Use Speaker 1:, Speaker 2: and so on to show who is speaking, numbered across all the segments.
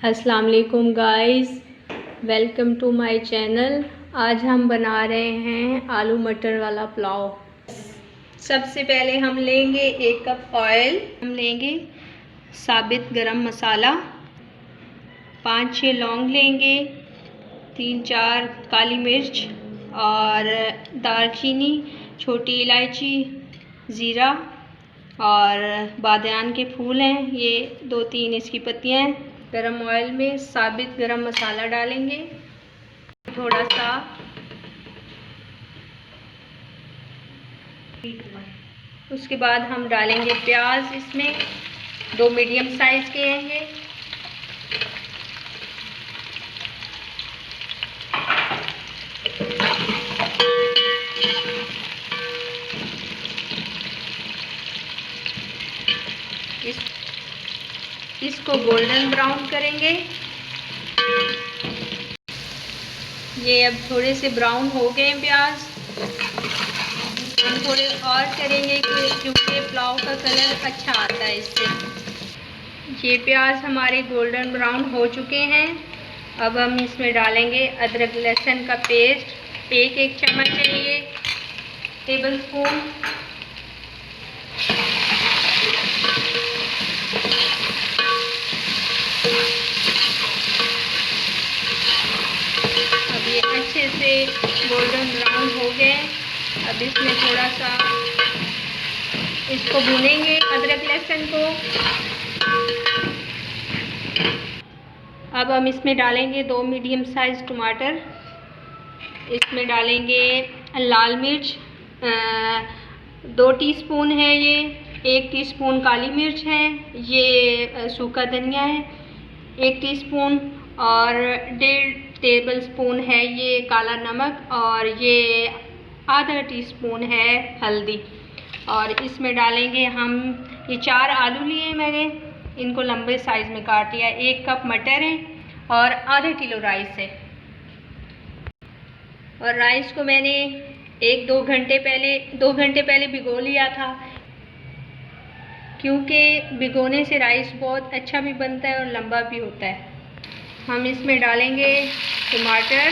Speaker 1: अस्सलाम वालेकुम guys, welcome to my channel. आज हम बना रहे हैं आलू मटर वाला पुलाव। सबसे पहले हम लेंगे 1 कप ऑयल, हम लेंगे साबित गरम मसाला, 5-6 लौंग लेंगे, 3-4 काली मिर्च और दालचीनी, छोटी इलायची, ज़ीरा और बादन के फूल हैं, ये 2-3 इसकी पत्तियां हैं। गरम ऑयल में साबित गरम मसाला डालेंगे, थोड़ा सा उसके बाद हम डालेंगे प्याज। इसमें 2 मीडियम साइज़ के हैं ये। इसको गोल्डन ब्राउन करेंगे। ये अब थोड़े से ब्राउन हो गए प्याज, हम थोड़े और करेंगे क्योंकि पुलाव का कलर अच्छा आता है इससे। ये प्याज हमारे गोल्डन ब्राउन हो चुके हैं। अब हम इसमें डालेंगे अदरक लहसुन का पेस्ट, 1 चम्मच है ये, टेबल स्पून। अब ये अच्छे से गोल्डन ब्राउन हो गए। अब इसमें थोड़ा सा इसको भूनेंगे अदरक लहसुन को। अब हम इसमें डालेंगे 2 मीडियम साइज टमाटर, इसमें डालेंगे लाल मिर्च 2 टीस्पून है ये, 1 टीस्पून काली मिर्च है, ये सूखा धनिया है 1 टीस्पून और 1.5 टेबल स्पून है ये काला नमक और ये आधा टीस्पून है हल्दी। और इसमें डालेंगे हम ये 4 आलू लिए मैंने, इनको लंबे साइज़ में काट लिया, 1 कप मटर है और आधा किलो राइस है। और राइस को मैंने 2 घंटे पहले भिगो लिया था, क्योंकि भिगोने से राइस बहुत अच्छा भी बनता है और लंबा भी होता है। हम इसमें डालेंगे टमाटर,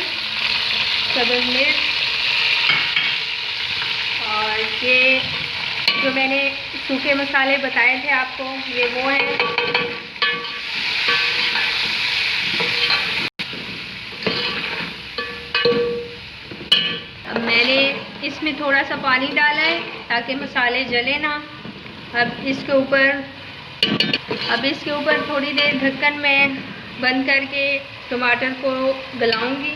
Speaker 1: सब्ज़ मिर्च और ये जो मैंने सूखे मसाले बताए थे आपको, ये वो हैं। अब मैंने इसमें थोड़ा सा पानी डाला है ताकि मसाले जले ना। अब इसके ऊपर थोड़ी देर ढक्कन में बंद करके टमाटर को गलाऊंगी।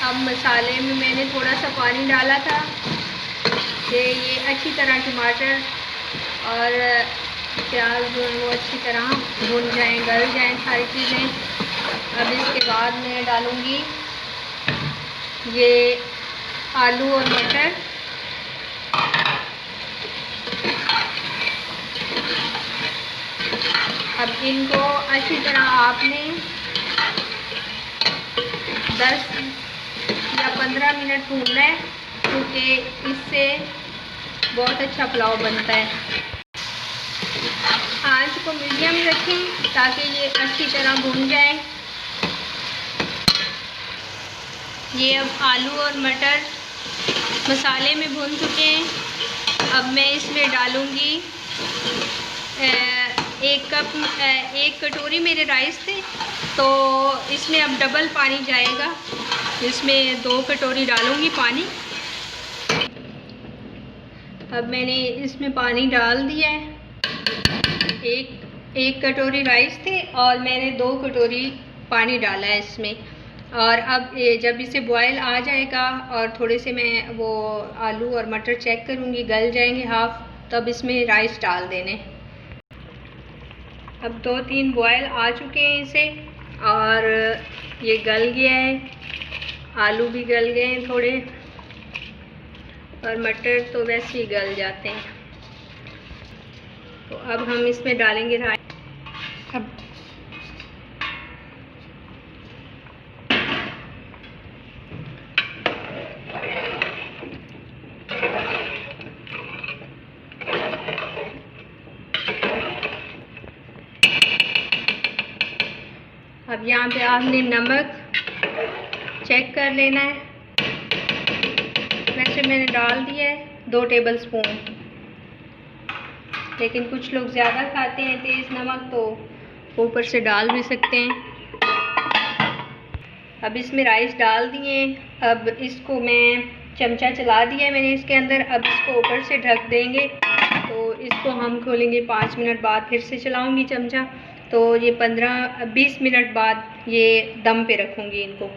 Speaker 1: अब मसाले में मैंने थोड़ा सा पानी डाला था कि ये अच्छी तरह टमाटर और प्याज जो है वो अच्छी तरह भुन जाएं, गल जाएं सारी चीज़ें। अब इसके बाद मैं डालूँगी ये आलू और मटर। अब इनको अच्छी तरह आपने 10 या 15 मिनट भूनना है, क्योंकि इससे बहुत अच्छा पुलाव बनता है। आंच को मीडियम रखें ताकि ये अच्छी तरह भून जाए। ये अब आलू और मटर मसाले में भून चुके हैं। अब मैं इसमें डालूँगी 1 कटोरी मेरे राइस थे, तो इसमें अब डबल पानी जाएगा, इसमें 2 कटोरी डालूँगी पानी। अब मैंने इसमें पानी डाल दिया है। एक कटोरी राइस थे और मैंने 2 कटोरी पानी डाला है इसमें। और अब जब इसे बॉयल आ जाएगा और थोड़े से मैं वो आलू और मटर चेक करूँगी, गल जाएंगे हाफ, तब इसमें राइस डाल देने। अब 2-3 बॉयल आ चुके हैं इसे और ये गल गया है, आलू भी गल गए हैं थोड़े और मटर तो वैसे ही गल जाते हैं। तो अब हम इसमें डालेंगे राइस। अब अब यहाँ पे आपने नमक चेक कर लेना है। वैसे मैंने डाल दिया है 2 टेबल स्पून, लेकिन कुछ लोग ज़्यादा खाते हैं तेज़ नमक, तो ऊपर से डाल भी सकते हैं। अब इसमें राइस डाल दिए। अब इसको मैं चमचा चला दिया मैंने इसके अंदर। अब इसको ऊपर से ढक देंगे। तो इसको हम खोलेंगे 5 मिनट बाद, फिर से चलाऊंगी चमचा। तो ये 15-20 मिनट बाद ये दम पे रखूँगी इनको।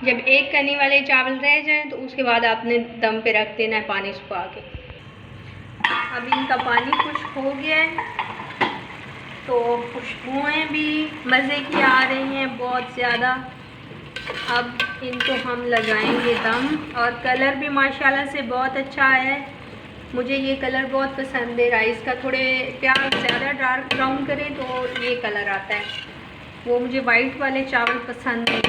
Speaker 1: जब एक कनी वाले चावल रह जाएं तो उसके बाद आपने दम पे रख देना है पानी सुखा के। अब इनका पानी खुश्क हो गया है, तो खुशबुएँ भी मज़े की आ रही हैं बहुत ज़्यादा। अब इनको हम लगाएंगे दम, और कलर भी माशाल्लाह से बहुत अच्छा है। मुझे ये कलर बहुत पसंद है राइस का। थोड़े प्याज ज़्यादा डार्क ब्राउन करें तो ये कलर आता है, वो मुझे वाइट वाले चावल पसंद है।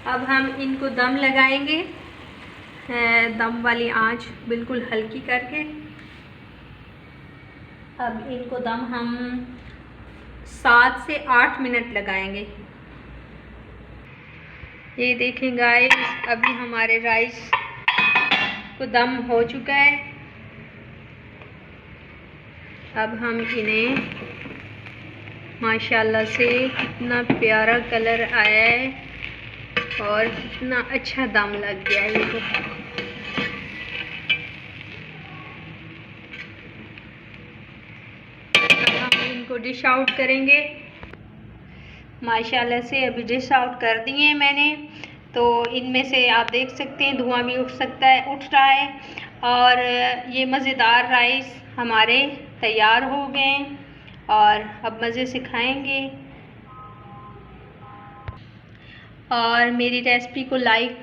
Speaker 1: अब हम इनको दम लगाएंगे, दम वाली आंच बिल्कुल हल्की करके। अब इनको दम हम 7 से 8 मिनट लगाएंगे। ये देखें गाइस, अभी हमारे राइस को दम हो चुका है। अब हम इन्हें, माशाल्लाह से कितना प्यारा कलर आया है और कितना अच्छा दम लग गया है। ये हम इनको डिश आउट करेंगे। माशाल्लाह से अभी डिश आउट कर दिए हैं मैंने। तो इनमें से आप देख सकते हैं धुआं भी उठ रहा है। और ये मज़ेदार राइस हमारे तैयार हो गए और अब मज़े से खाएंगे। और मेरी रेसिपी को लाइक